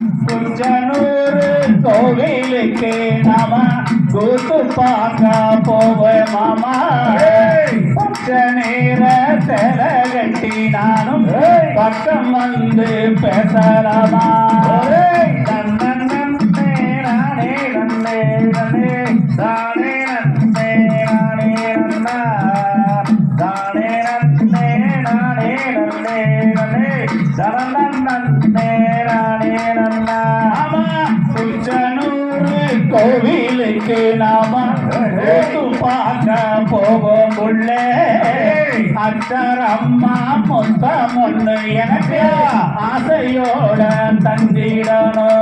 குச்சனூர் கோவிலுக்கு நாம கூத்து பார்க்க போவேன் மாமா. பச்சை நீர தெல கட்டி நானும் பக்கம் வந்து பேசலாமா. கோவிலுக்கு நாம பார்க்க போவோம் உள்ளே. அத்தர் அம்மா மொத்தம் ஒண்ணு எனக்கு ஆசையோட தந்திடணும்.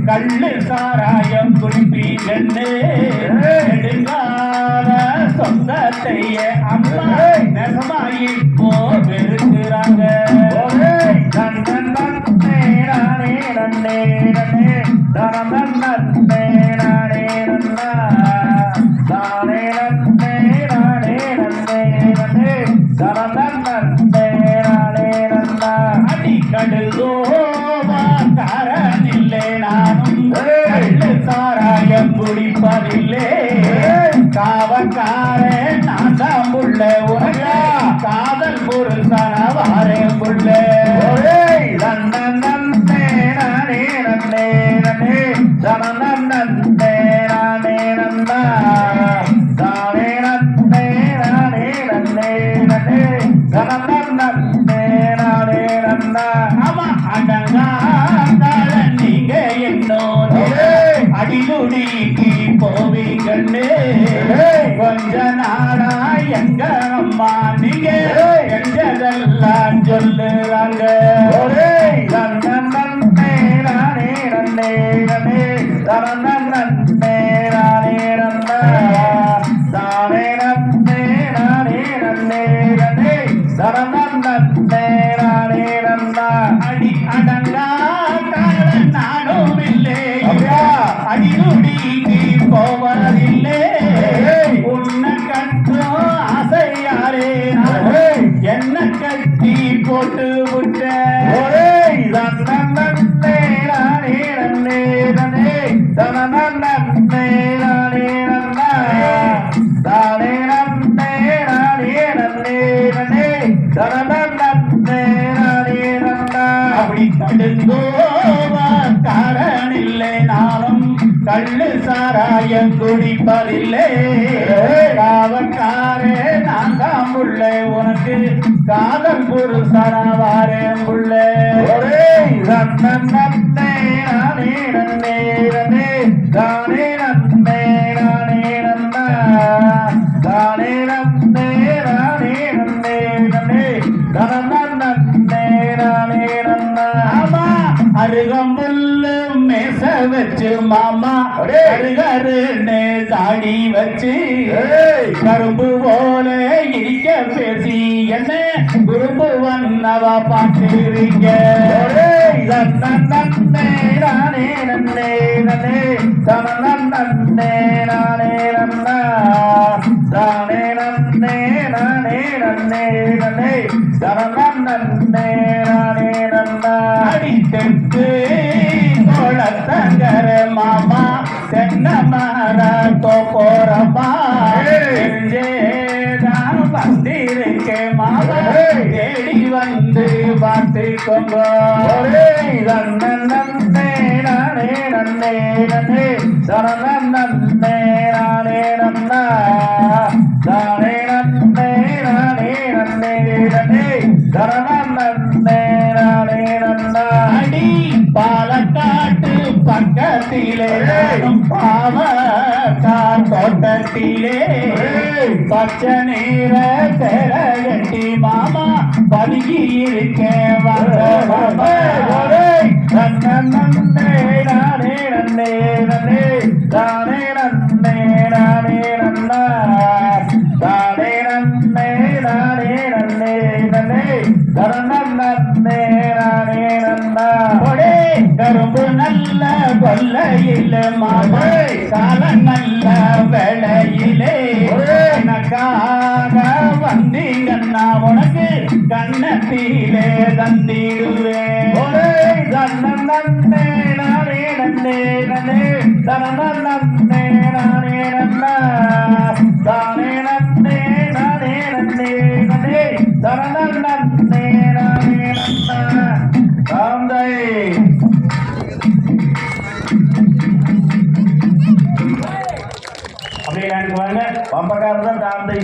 கள்ளு சாராயம் குடிப்பீங்கன்னு நெடுங்கால சொந்தத்தைய அம்மா நெசமாயி போ வெறுக்கிறாங்க. சாராயம் குடிப்பதில்லை காவக்கார நான் தான் புள்ள உனக்கு காதல் புருஷன வாரேன் புள்ள. ஆமா அடங்கா நீங்க என்னோட அடிலுடிக்கு போவீங்கன்னு கொஞ்ச நாடா எங்க அம்மா நீங்க எங்கெல்லாம் சொல்லுறாங்க. அடி அடங்கா நானும் இல்லை அடிலுடிக்கு போவதில்லை. உன்னை கட்டும் ஆசையாரே என்ன கட்டி போட்டு விட்ட. அப்படி கடுங்கோவா காரனில்லை நானும் கள்ளு சாராயம் குடிப்பதில்லை காவக்காரே நான் தான் புள்ள உனக்கு காதல் புருஷன வாரேன் புள்ள. அருகம்புல்லு மேச வச்சு மாமா அருகருன்னு தாடி வச்சு கரும்பு போல இடிக்க பேசி என்ன குறும்பு வந்தவா பாட்டுறீங்க. அடித்தெட்டு தோழத்தங்கர மாமா தென்ன மர தோப்போரமா தான் வந்திருக்கே மாமா தேடி வந்து பார்த்துக்கோங்க. அடி பாலக்காட்டு பக்கத்திலே பாவக்கார் தோட்டத்திலே பச்சை நீர தெரகட்டி மாமா பதுகி இருக்கேன் தானே கரும்பு நல்ல கொல்லையிலே மாலை கால நல்ல வேளையிலே எனக்காக வந்தீங்கன்னா உனக்கு கண்ணத்திலே தந்திடுவேன் அப்படி எனக்கு வாங்க பம்பக்காரர் தான் தாந்தை